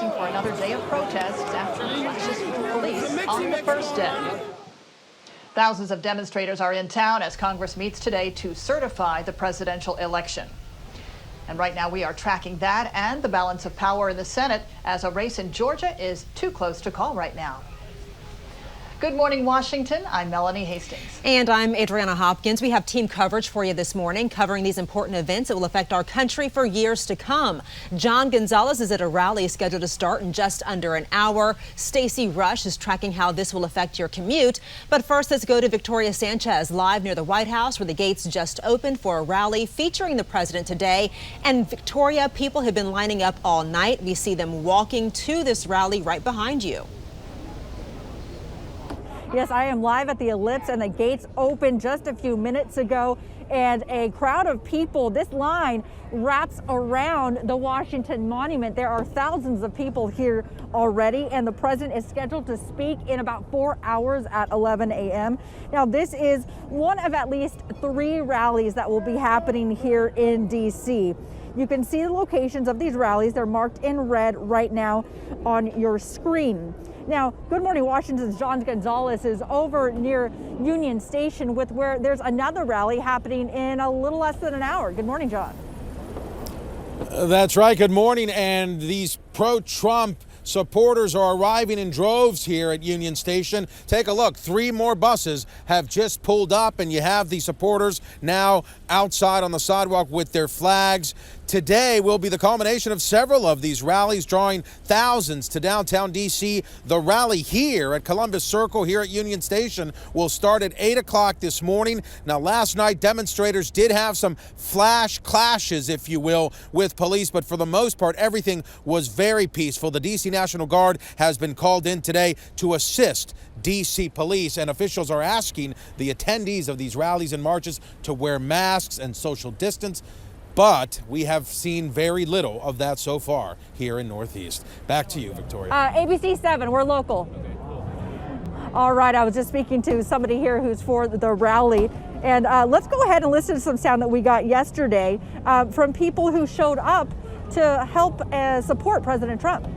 bracing for another day of protests after clashes with police on the first day. Thousands of demonstrators are in town as Congress meets today to certify the presidential election. And right now we are tracking that and the balance of power in the Senate as a race in Georgia is too close to call right now. Good morning, Washington. I'm Melanie Hastings. And I'm Adriana Hopkins. We have team coverage for you this morning, covering these important events that will affect our country for years to come. John Gonzalez is at a rally scheduled to start in just under an hour. Stacey Rush is tracking how this will affect your commute. But first, let's go to Victoria Sanchez, live near the White House, where the gates just opened for a rally featuring the president today. And Victoria, people have been lining up all night. We see them walking to this rally right behind you. Yes, I am live at the Ellipse, and the gates opened just a few minutes ago, and a crowd of people, this line wraps around the Washington Monument. There are thousands of people here already, and the president is scheduled to speak in about 4 hours at 11 a.m. Now, this is one of at least 3 rallies that will be happening here in D.C. You can see the locations of these rallies. They're marked in red right now on your screen. Now, Good Morning Washington's John Gonzalez is over near Union Station with where there's another rally happening in a little less than an hour. Good morning, John. That's right. Good morning. And these pro-Trump supporters are arriving in droves here at Union Station. Take a look. 3 more buses have just pulled up, and you have the supporters now outside on the sidewalk with their flags. Today will be the culmination of several of these rallies, drawing thousands to downtown D.C. The rally here at Columbus Circle here at Union Station will start at 8 o'clock this morning. Now, last night, demonstrators did have some flash clashes, if you will, with police, but for the most part, everything was very peaceful. The D.C. National Guard has been called in today to assist D.C. police, and officials are asking the attendees of these rallies and marches to wear masks and social distance. But we have seen very little of that so far here in Northeast. Back to you, Victoria. ABC 7, we're local. All right, I was just speaking to somebody here who's for the rally. And let's go ahead and listen to some sound that we got yesterday from people who showed up to help support President Trump.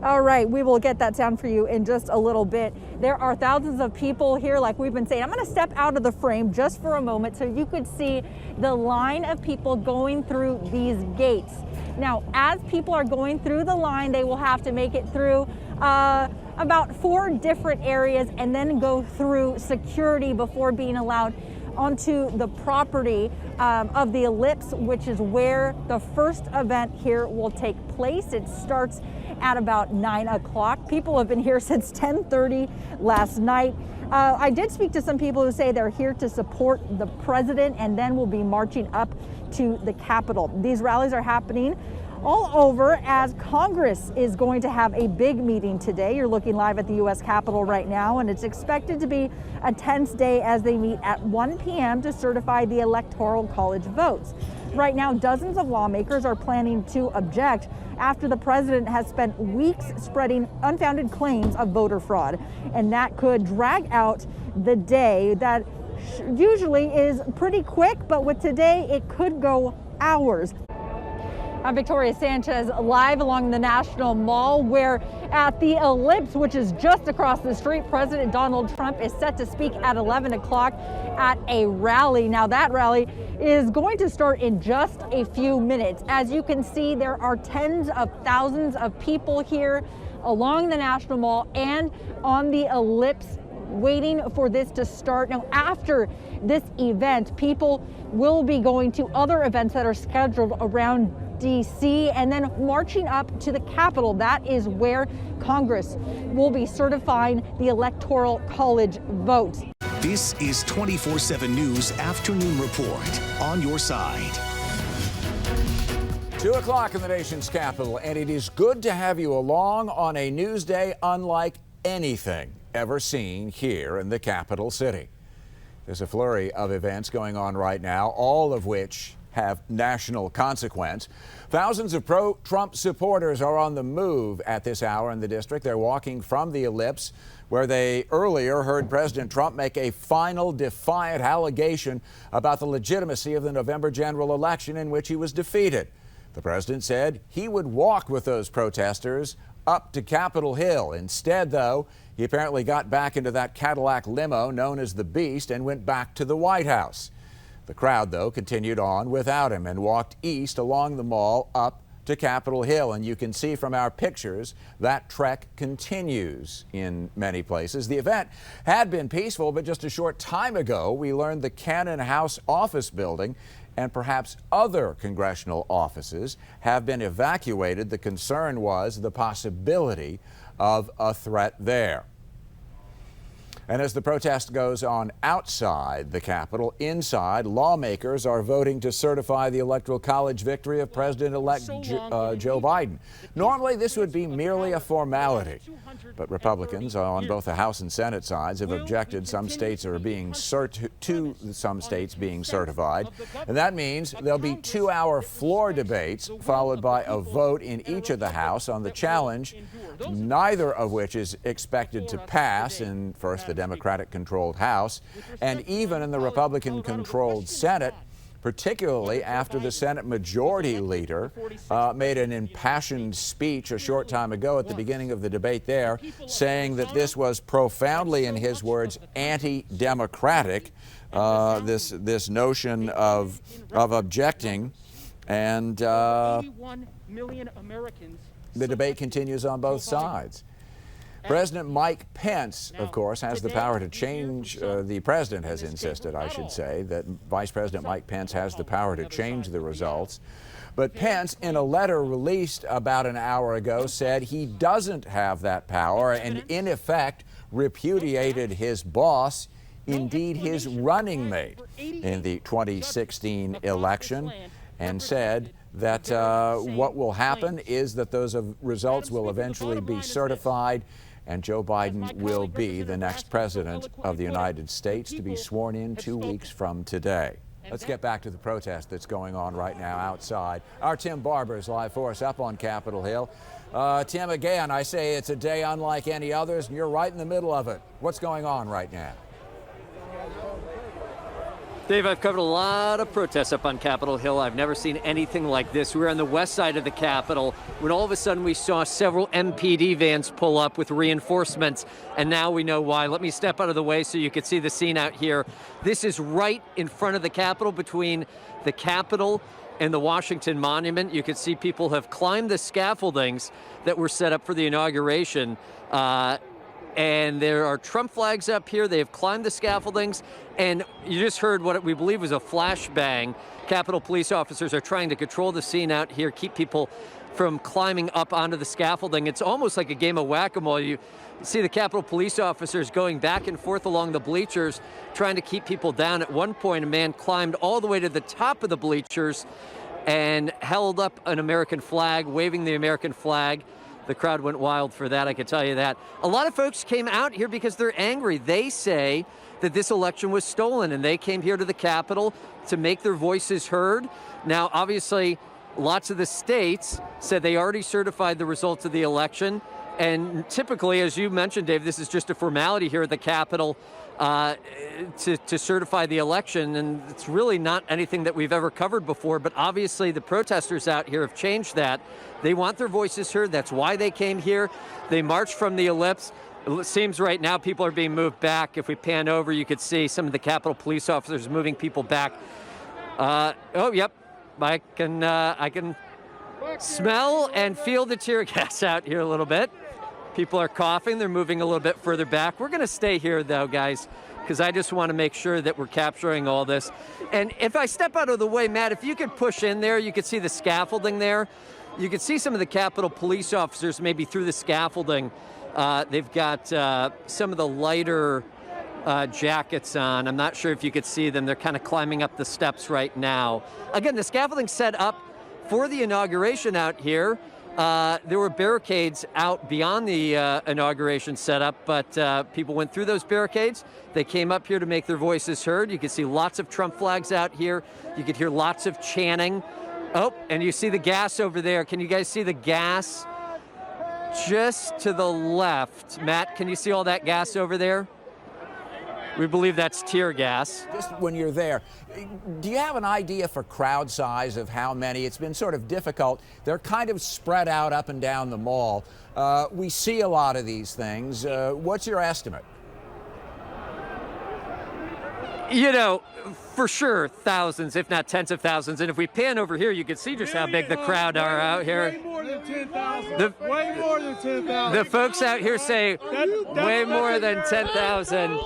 All right, we will get that sound for you in just a little bit. There are thousands of people here, like we've been saying. I'm going to step out of the frame just for a moment so you could see the line of people going through these gates. Now, as people are going through the line, they will have to make it through about 4 different areas and then go through security before being allowed onto the property of the Ellipse, which is where the first event here will take place. It starts at about 9 o'clock. People have been here since 10:30 last night. I did speak to some people who say they're here to support the president and then will be marching up to the Capitol. These rallies are happening all over as Congress is going to have a big meeting today. You're looking live at the U.S. Capitol right now, and it's expected to be a tense day as they meet at 1 p.m. to certify the Electoral College votes. Right now, dozens of lawmakers are planning to object after the president has spent weeks spreading unfounded claims of voter fraud, and that could drag out the day that usually is pretty quick, but with today, it could go hours. I'm Victoria Sanchez, live along the National Mall, where at the Ellipse, which is just across the street, President Donald Trump is set to speak at 11 o'clock at a rally. Now, that rally is going to start in just a few minutes. As you can see, there are tens of thousands of people here along the National Mall and on the Ellipse waiting for this to start. Now, after this event, people will be going to other events that are scheduled around D.C. and then marching up to the Capitol. That is where Congress will be certifying the Electoral College votes. This is 24/7 News Afternoon Report on your side. 2 o'clock in the nation's capital, and it is good to have you along on a news day unlike anything ever seen here in the capital city. There's a flurry of events going on right now, all of which have national consequence. Thousands of pro-Trump supporters are on the move at this hour in the district. They're walking from the Ellipse, where they earlier heard President Trump make a final defiant allegation about the legitimacy of the November general election in which he was defeated. The president said he would walk with those protesters up to Capitol Hill. Instead, though, he apparently got back into that Cadillac limo known as the Beast and went back to the White House. The crowd, though, continued on without him and walked east along the mall up to Capitol Hill. And you can see from our pictures that trek continues in many places. The event had been peaceful, but just a short time ago, we learned the Cannon House office building and perhaps other congressional offices have been evacuated. The concern was the possibility of a threat there. And as the protest goes on outside the Capitol, inside, lawmakers are voting to certify the Electoral College victory of President-elect Joe Biden. Normally, this would be merely a formality, but Republicans on both the House and Senate sides have objected. Some states are being some states being certified, and that means there'll be 2-hour floor debates followed by a vote in each of the House on the challenge, neither of which is expected to pass in first the Democratic-controlled House, and even in the Republican-controlled Senate, particularly after the Senate Majority Leader made an impassioned speech a short time ago at the beginning of the debate there, saying that this was profoundly, in his words, anti-democratic, this notion of objecting, and the debate continues on both sides. President Mike Pence, of course, has the power to change, the president has insisted, I should say, that Vice President Mike Pence has the power to change the results. But Pence, in a letter released about an hour ago, said he doesn't have that power and, in effect, repudiated his boss, indeed his running mate in the 2016 election, and said that what will happen is that those results will eventually be certified and Joe Biden will be the next president of the United States to be sworn in 2 weeks from today. Let's get back to the protest that's going on right now outside. Our Tim Barber is live for us up on Capitol Hill. Tim, again, I say it's a day unlike any others, and you're right in the middle of it. What's going on right now? Dave, I've covered a lot of protests up on Capitol Hill. I've never seen anything like this. We were on the west side of the Capitol when all of a sudden we saw several MPD vans pull up with reinforcements, and now we know why. Let me step out of the way so you can see the scene out here. This is right in front of the Capitol, between the Capitol and the Washington Monument. You can see people have climbed the scaffoldings that were set up for the inauguration. And there are Trump flags up here. They have climbed the scaffoldings, and you just heard what we believe was a flashbang. Capitol police officers are trying to control the scene out here, keep people from climbing up onto the scaffolding. It's almost like a game of whack-a-mole. You see the Capitol police officers going back and forth along the bleachers, trying to keep people down. At one point, a man climbed all the way to the top of the bleachers and held up an American flag, waving the American flag. The crowd went wild for that, I can tell you that. A lot of folks came out here because they're angry. They say that this election was stolen, and they came here to the Capitol to make their voices heard. Now, obviously, lots of the states said they already certified the results of the election. And typically, as you mentioned, Dave, this is just a formality here at the Capitol to certify the election, and it's really not anything that we've ever covered before. But obviously, the protesters out here have changed that. They want their voices heard. That's why they came here. They marched from the Ellipse. It seems right now people are being moved back. If we pan over, you could see some of the Capitol police officers moving people back. Oh, yep, I can smell and feel the tear gas out here a little bit. People are coughing. They're moving a little bit further back. We're going to stay here, though, guys, because I just want to make sure that we're capturing all this. And if I step out of the way, Matt, if you could push in there, you could see the scaffolding there. You could see some of the Capitol police officers maybe through the scaffolding. They've got some of the lighter jackets on. I'm not sure if you could see them. They're kind of climbing up the steps right now. Again, the scaffolding set up for the inauguration out here. There were barricades out beyond the inauguration setup, but people went through those barricades. They came up here to make their voices heard. You can see lots of Trump flags out here. You could hear lots of chanting. Oh, and you see the gas over there. Can you guys see the gas just to the left? Matt, can you see all that gas over there? We believe that's tear gas. Just when you're there, do you have an idea for crowd size of how many? It's been sort of difficult. They're kind of spread out up and down the mall. We see a lot of these things. What's your estimate? You know, for sure, thousands, if not tens of thousands. And if we pan over here, you can see just how big the crowd are out here. Way more than 10,000. Way more than 10,000. The folks out here say way more than 10,000.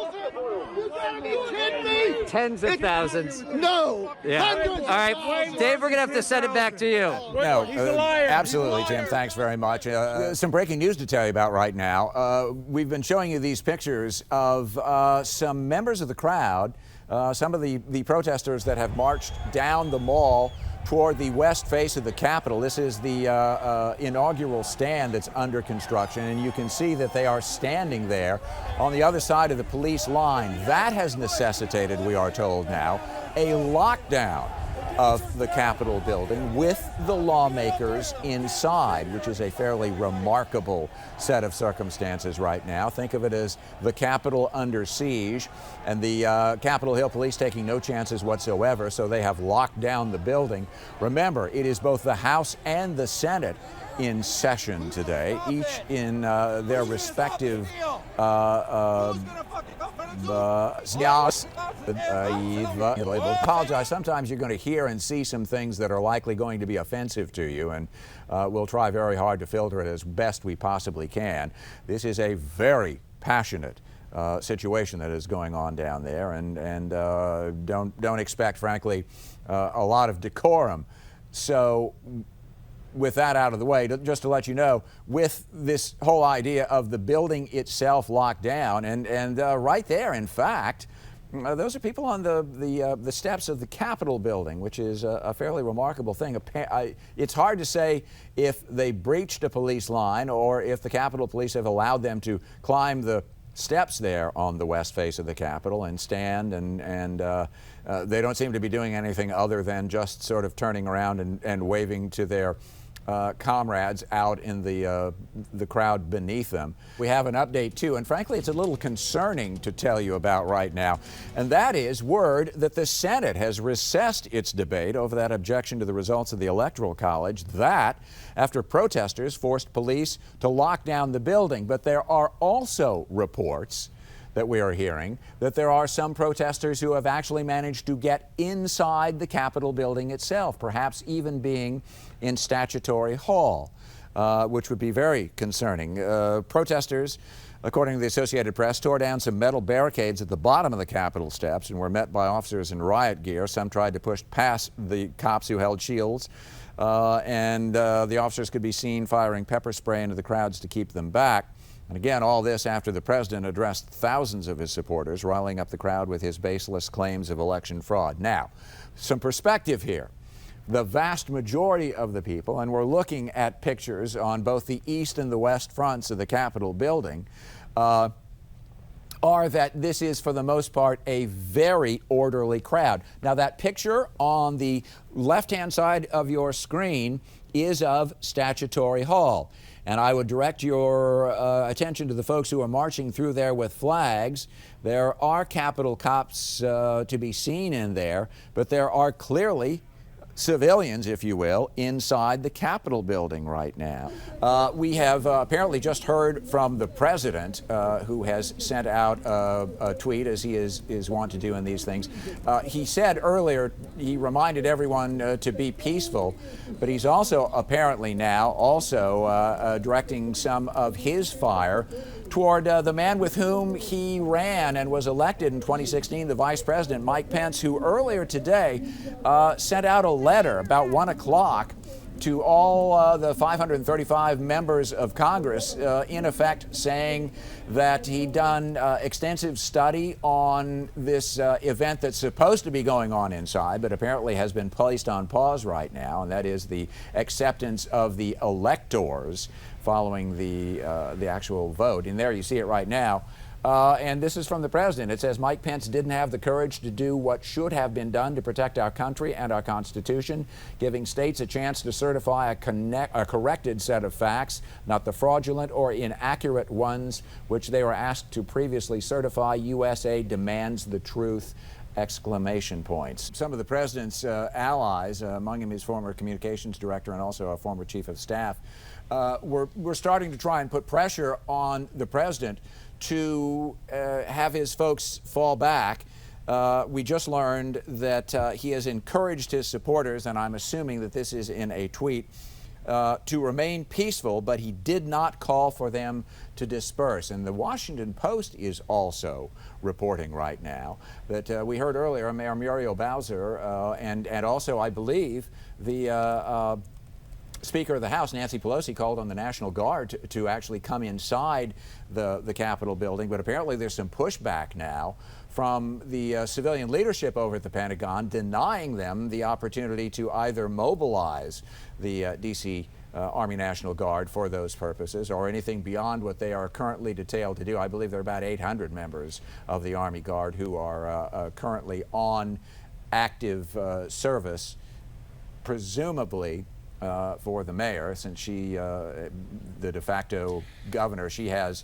Tens of thousands. No. Yeah. All right, Dave, we're going to have to send it back to you. No, he's a liar. Absolutely, He's a liar. Tim. Thanks very much. Some breaking news to tell you about right now. We've been showing you these pictures of some members of the crowd, some of the protesters that have marched down the mall toward the west face of the Capitol. This is the inaugural stand that's under construction, and you can see that they are standing there on the other side of the police line. That has necessitated, we are told now, a lockdown of the Capitol building with the lawmakers inside, which is a fairly remarkable set of circumstances right now. Think of it as the Capitol under siege, and the Capitol Hill police taking no chances whatsoever, so they have locked down the building. Remember, it is both the House and the Senate in session today, each in their respective apologize. Sometimes you're going to hear and see some things that are likely going to be offensive to you, and we'll try very hard to filter it as best we possibly can. This is a very passionate situation that is going on down there, and don't expect, frankly, a lot of decorum. So, with that out of the way, just to let you know, with this whole idea of the building itself locked down, and right there, in fact, those are people on the steps of the Capitol building, which is a fairly remarkable thing. It's hard to say if they breached a police line or if the Capitol Police have allowed them to climb the steps there on the west face of the Capitol and stand, and they don't seem to be doing anything other than just sort of turning around and waving to their comrades out in the crowd beneath them. We have an update too, and frankly it's a little concerning to tell you about right now, and that is word that the Senate has recessed its debate over that objection to the results of the Electoral College, that after protesters forced police to lock down the building. But there are also reports that we are hearing that there are some protesters who have actually managed to get inside the Capitol building itself, perhaps even being in Statutory Hall, which would be very concerning. Protesters, according to the Associated Press, tore down some metal barricades at the bottom of the Capitol steps and were met by officers in riot gear. Some tried to push past the cops who held shields, and the officers could be seen firing pepper spray into the crowds to keep them back. And again, all this after the president addressed thousands of his supporters, riling up the crowd with his baseless claims of election fraud. Now, some perspective here. The vast majority of the people, and we're looking at pictures on both the east and the west fronts of the Capitol building, are that this is, for the most part, a very orderly crowd. Now, that picture on the left-hand side of your screen is of Statutory Hall. And I would direct your attention to the folks who are marching through there with flags. There are Capitol cops to be seen in there, but there are clearly civilians, if you will, inside the Capitol building right now. We have apparently just heard from the president, who has sent out a tweet, as he is wont to do in these things. He said earlier, he reminded everyone to be peaceful, but he's also apparently now also directing some of his fire toward the man with whom he ran and was elected in 2016, the Vice President, Mike Pence, who earlier today sent out a letter about 1 o'clock to all the 535 members of Congress, in effect saying that he'd done extensive study on this event that's supposed to be going on inside, but apparently has been placed on pause right now, and that is the acceptance of the electors following the actual vote. And there you see it right now. And this is from the president. It says Mike Pence didn't have the courage to do what should have been done to protect our country and our Constitution, giving states a chance to certify a corrected set of facts, not the fraudulent or inaccurate ones which they were asked to previously certify. USA demands the truth! Exclamation points. Some of the president's allies, among them his former communications director and also a former chief of staff, were starting to try and put pressure on the president to have his folks fall back. We just learned that he has encouraged his supporters, and I'm assuming that this is in a tweet, to remain peaceful, but he did not call for them to disperse. And the Washington Post is also reporting right now that we heard earlier Mayor Muriel Bowser and also, I believe, the Speaker of the House, Nancy Pelosi, called on the National Guard to actually come inside the Capitol building, but apparently there's some pushback now from the civilian leadership over at the Pentagon, denying them the opportunity to either mobilize the D.C. Army National Guard for those purposes or anything beyond what they are currently detailed to do. I believe there are about 800 members of the Army Guard who are currently on active service, presumably for the mayor, since she, the de facto governor, she has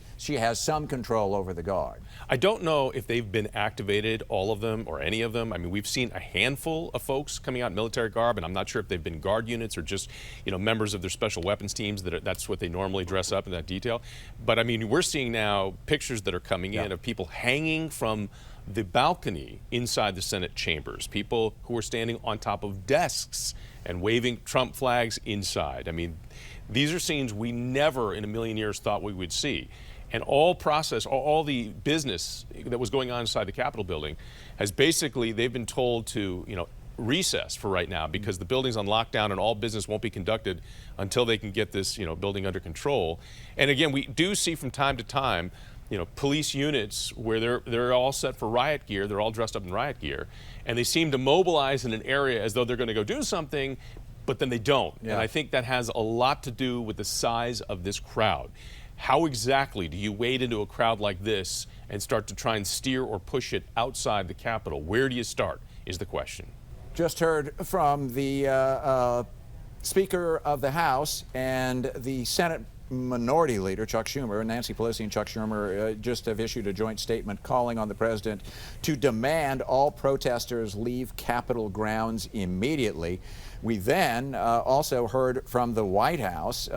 some control over the Guard. I don't know if they've been activated, all of them or any of them. I mean, we've seen a handful of folks coming out in military garb, and I'm not sure if they've been Guard units or just, you know, members of their special weapons teams. That's what they normally dress up in that detail. But I mean, we're seeing now pictures that are coming in of people hanging from the balcony inside the Senate chambers, people who are standing on top of desks and waving Trump flags inside. I mean, these are scenes we never in a million years thought we would see. And all the business that was going on inside the Capitol building has basically, they've been told to, you know, recess for right now because the building's on lockdown and all business won't be conducted until they can get this, you know, building under control. And again, we do see from time to time, you know, police units where they're all set for riot gear, they're all dressed up in riot gear, and they seem to mobilize in an area as though they're going to go do something, but then they don't. Yeah. And I think that has a lot to do with the size of this crowd. How exactly do you wade into a crowd like this and start to try and steer or push it outside the Capitol? Where do you start is the question. Just heard from the Speaker of the House and the Senate Minority Leader, Chuck Schumer. Nancy Pelosi and Chuck Schumer just have issued a joint statement calling on the president to demand all protesters leave Capitol grounds immediately. We then also heard from the White House,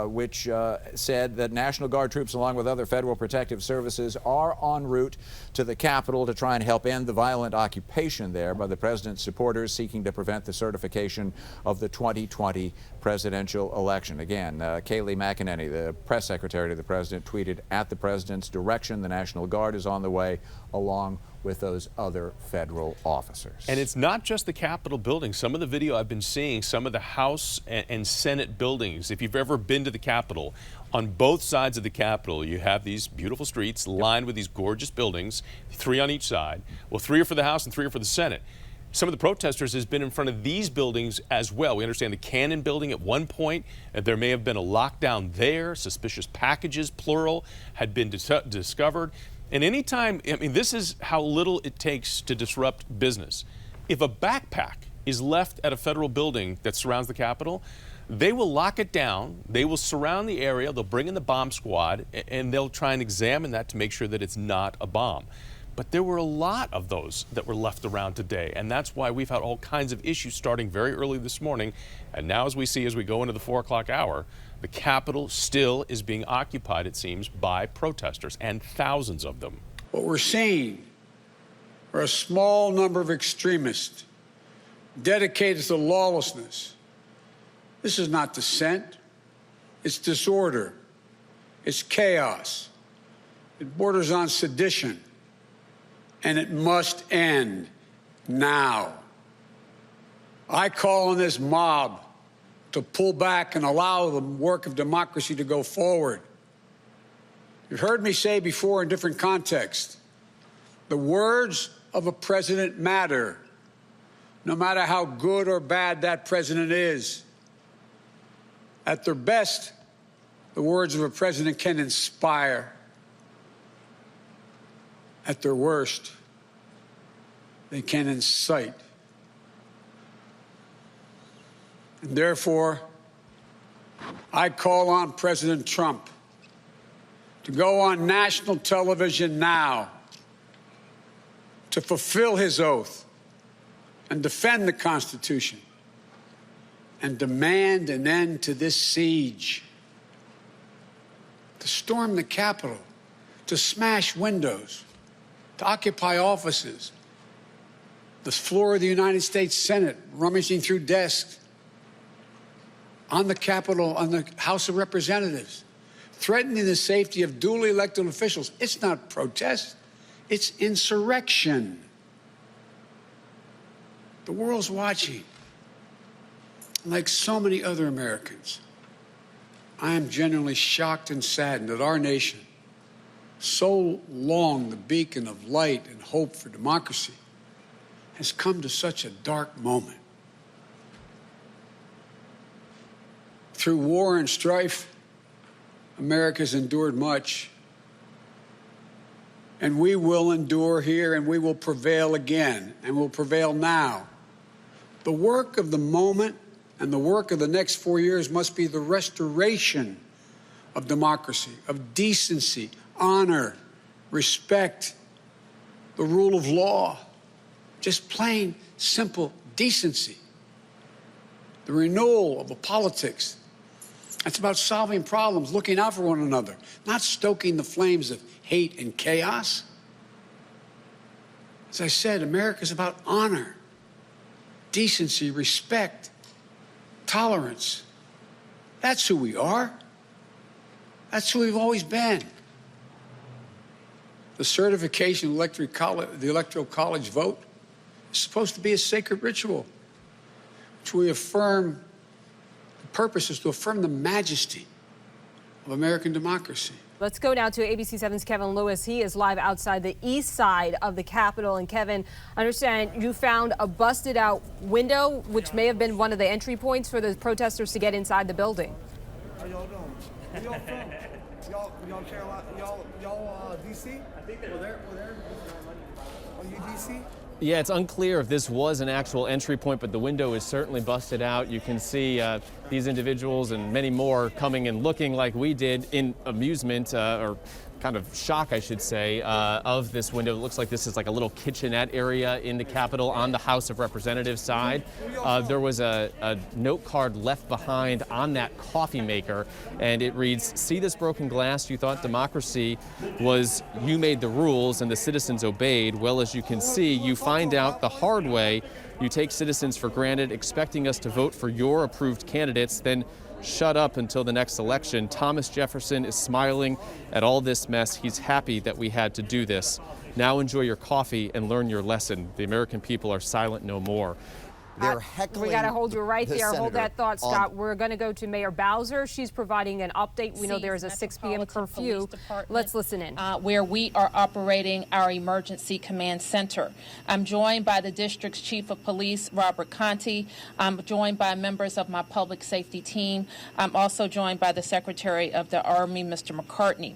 which said that National Guard troops, along with other federal protective services, are en route to the Capitol to try and help end the violent occupation there by the president's supporters seeking to prevent the certification of the 2020 presidential election. Again, Kayleigh McEnany, the press secretary to the president, tweeted, "At the president's direction, the National Guard is on the way, along with those other federal officers." And it's not just the Capitol building. Some of the video I've been seeing, some of the House and Senate buildings, if you've ever been to the Capitol, on both sides of the Capitol, you have these beautiful streets lined with these gorgeous buildings, 3 on each side. Well, 3 are for the House and 3 are for the Senate. Some of the protesters has been in front of these buildings as well. We understand the Cannon building at one point, there may have been a lockdown there. Suspicious packages, plural, had been discovered. And anytime, I mean, this is how little it takes to disrupt business. If a backpack is left at a federal building that surrounds the Capitol, they will lock it down, they will surround the area, they'll bring in the bomb squad, and they'll try and examine that to make sure that it's not a bomb. But there were a lot of those that were left around today, and that's why we've had all kinds of issues starting very early this morning. And now, as we see as we go into the 4 o'clock hour, the Capitol still is being occupied, it seems, by protesters, and thousands of them. What we're seeing are a small number of extremists dedicated to lawlessness. This is not dissent. It's disorder. It's chaos. It borders on sedition. And it must end now. I call on this mob to pull back and allow the work of democracy to go forward. You've heard me say before in different contexts, the words of a president matter, no matter how good or bad that president is. At their best, the words of a president can inspire. At their worst, they can incite. And therefore, I call on President Trump to go on national television now to fulfill his oath and defend the Constitution and demand an end to this siege, to storm the Capitol, to smash windows, to occupy offices, the floor of the United States Senate, rummaging through desks, on the Capitol, on the House of Representatives, threatening the safety of duly elected officials. It's not protest, it's insurrection. The world's watching. Like so many other Americans, I am genuinely shocked and saddened that our nation, so long the beacon of light and hope for democracy, has come to such a dark moment. Through war and strife, America's endured much. And we will endure here, and we will prevail again, and will prevail now. The work of the moment and the work of the next 4 years must be the restoration of democracy, of decency, honor, respect, the rule of law, just plain, simple decency. The renewal of the politics. It's about solving problems, looking out for one another, not stoking the flames of hate and chaos. As I said, America's about honor, decency, respect, tolerance. That's who we are. That's who we've always been. The certification of the Electoral College vote is supposed to be a sacred ritual, which we affirm. The purpose is to affirm the majesty of American democracy. Let's go now to ABC 7's Kevin Lewis. He is live outside the east side of the Capitol. And Kevin, I understand you found a busted out window, which may have been one of the entry points for the protesters to get inside the building. How y'all doing? Where y'all from? Y'all Carolina? Y'all DC? I think they're there. Are you DC? Yeah, it's unclear if this was an actual entry point, but the window is certainly busted out. You can see these individuals and many more coming and looking like we did in amusement or kind of shock, I should say, of this window. It looks like this is like a little kitchenette area in the Capitol on the House of Representatives side. There was a note card left behind on that coffee maker, and it reads, "See this broken glass? You thought democracy was you made the rules and the citizens obeyed. Well, as you can see, you find out the hard way. You take citizens for granted, expecting us to vote for your approved candidates, then shut up until the next election." Thomas Jefferson is smiling at all this mess. He's happy that we had to do this. Now enjoy your coffee and learn your lesson. The American people are silent no more. They're heckling. We got to hold you right there. Hold that thought, Scott. On. We're going to go to Mayor Bowser. She's providing an update. We know there is a 6 p.m. curfew. Let's listen in. Where we are operating our emergency command center. I'm joined by the district's chief of police, Robert Conti. I'm joined by members of my public safety team. I'm also joined by the Secretary of the Army, Mr. McCartney.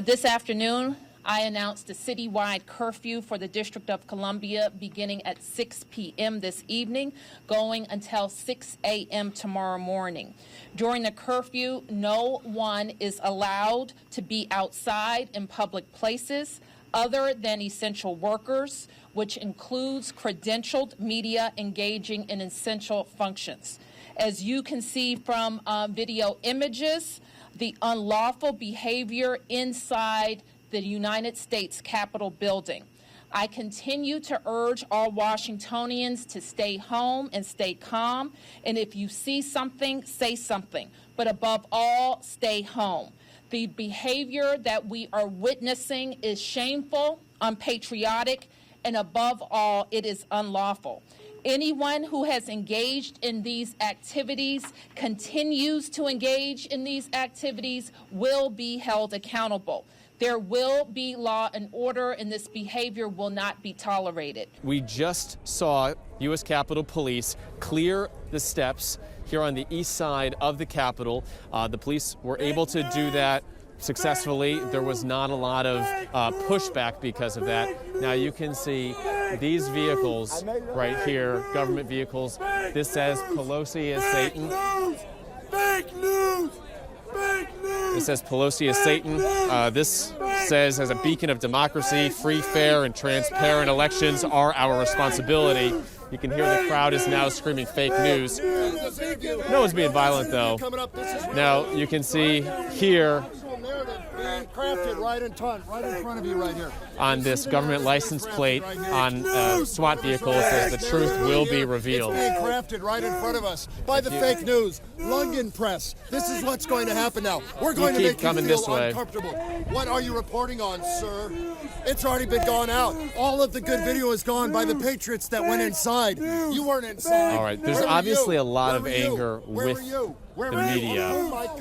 This afternoon, I announced a citywide curfew for the District of Columbia beginning at 6 p.m. this evening, going until 6 a.m. tomorrow morning. During the curfew, no one is allowed to be outside in public places other than essential workers, which includes credentialed media engaging in essential functions. As you can see from video images, the unlawful behavior inside the United States Capitol building. I continue to urge all Washingtonians to stay home and stay calm. And if you see something, say something. But above all, stay home. The behavior that we are witnessing is shameful, unpatriotic, and above all, it is unlawful. Anyone who has engaged in these activities, continues to engage in these activities, will be held accountable. There will be law and order, and this behavior will not be tolerated. We just saw U.S. Capitol Police clear the steps here on the east side of the Capitol. The police were able to do that successfully. There was not a lot of pushback because of that. Now you can see these vehicles right here, government vehicles. This says Pelosi is Satan. Fake news! Fake news! It says Pelosi is Satan. This says, as a beacon of democracy, free, fair, and transparent elections are our responsibility. You can hear the crowd is now screaming fake news. No one's being violent, though. Now you can see here Being crafted right in front of you right here. on this government license plate on SWAT vehicle, it says the truth will be revealed. It's being crafted right in front of us by the fake news. London press. This is what's going to happen now. We're going to make you feel uncomfortable. What are you reporting on, sir? It's already been gone out. All of the good video is gone by the patriots that went inside. You weren't inside. All right, there's obviously a lot of anger with the media,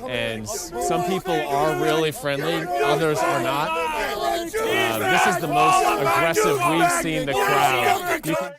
and some people are really friendly, others are not. This is the most aggressive we've seen the crowd.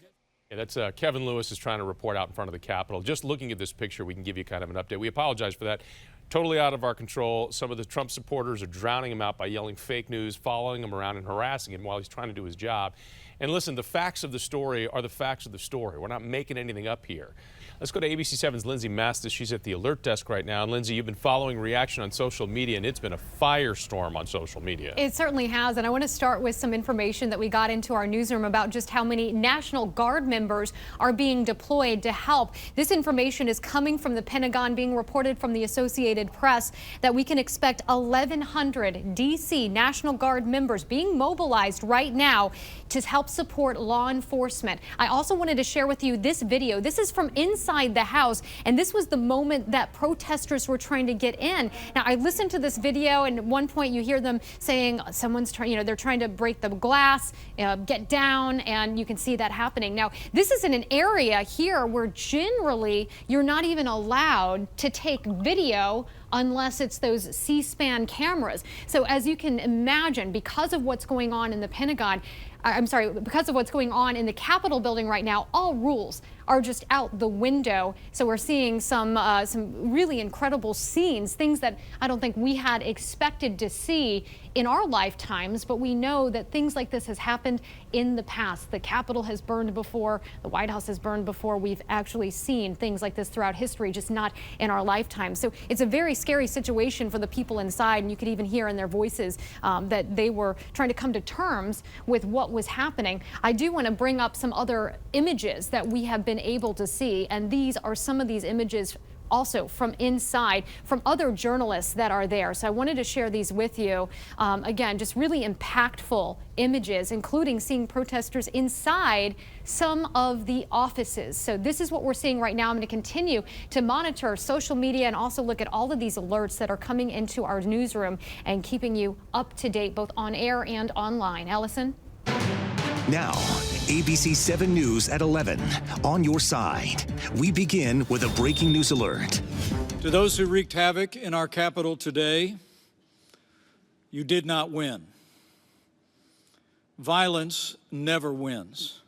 Yeah, that's Kevin Lewis is trying to report out in front of the Capitol. Just looking at this picture, we can give you kind of an update. We apologize for that. Totally out of our control. Some of the Trump supporters are drowning him out by yelling fake news, following him around and harassing him while he's trying to do his job. And listen, the facts of the story are the facts of the story. We're not making anything up here. Let's go to ABC 7's Lindsay Mastis. She's at the alert desk right now. And Lindsay, you've been following reaction on social media, and it's been a firestorm on social media. It certainly has. And I want to start with some information that we got into our newsroom about just how many National Guard members are being deployed to help. This information is coming from the Pentagon, being reported from the Associated Press, that we can expect 1,100 D.C. National Guard members being mobilized right now to help support law enforcement. I also wanted to share with you this video. This is from inside the House, and this was the moment that protesters were trying to get in. Now, I listened to this video, and at one point you hear them saying someone's trying, they're trying to break the glass, get down, and you can see that happening. Now, this is in an area here where generally you're not even allowed to take video unless it's those C-SPAN cameras. So as you can imagine, because of what's going on in the Pentagon, because of what's going on in the Capitol building right now, all rules are just out the window. So we're seeing some really incredible scenes, things that I don't think we had expected to see in our lifetimes, but we know that things like this has happened in the past. The Capitol has burned before, the White House has burned before. We've actually seen things like this throughout history, just not in our lifetime. So it's a very scary situation for the people inside, and you could even hear in their voices that they were trying to come to terms with what was happening. I do want to bring up some other images that we have been able to see, and these are some of these images also from inside, from other journalists that are there. So I wanted to share these with you. Again, just really impactful images, including seeing protesters inside some of the offices. So this is what we're seeing right now. I'm going to continue to monitor social media and also look at all of these alerts that are coming into our newsroom and keeping you up to date, both on air and online. Ellison? Now, ABC 7 News at 11. On your side. We begin with a breaking news alert. To those who wreaked havoc in our Capitol today, you did not win. Violence never wins.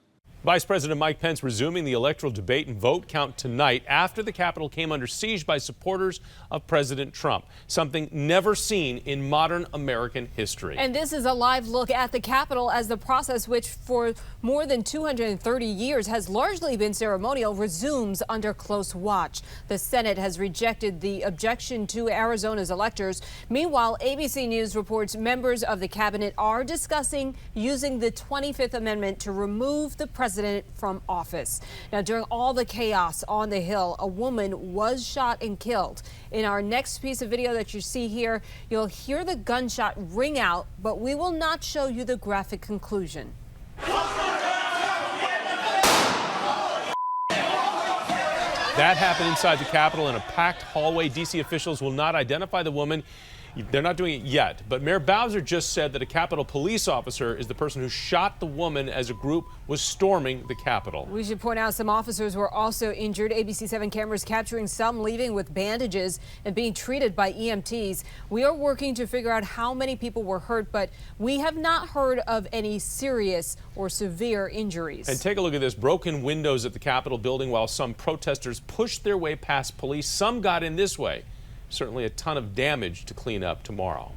Vice President Mike Pence resuming the electoral debate and vote count tonight after the Capitol came under siege by supporters of President Trump, something never seen in modern American history. And this is a live look at the Capitol as the process, which for more than 230 years has largely been ceremonial, resumes under close watch. The Senate has rejected the objection to Arizona's electors. Meanwhile, ABC News reports members of the cabinet are discussing using the 25th Amendment to remove the president from office. Now, during all the chaos on the Hill, a woman was shot and killed. In our next piece of video that you see here, you'll hear the gunshot ring out, but we will not show you the graphic conclusion. That happened inside the Capitol in a packed hallway. D.C. officials will not identify the woman. They're not doing it yet, but Mayor Bowser just said that a Capitol police officer is the person who shot the woman as a group was storming the Capitol. We should point out some officers were also injured. ABC7 cameras capturing some leaving with bandages and being treated by EMTs. We are working to figure out how many people were hurt, but we have not heard of any serious or severe injuries. And take a look at this. Broken windows at the Capitol building while some protesters pushed their way past police. Some got in this way. Certainly a ton of damage to clean up tomorrow.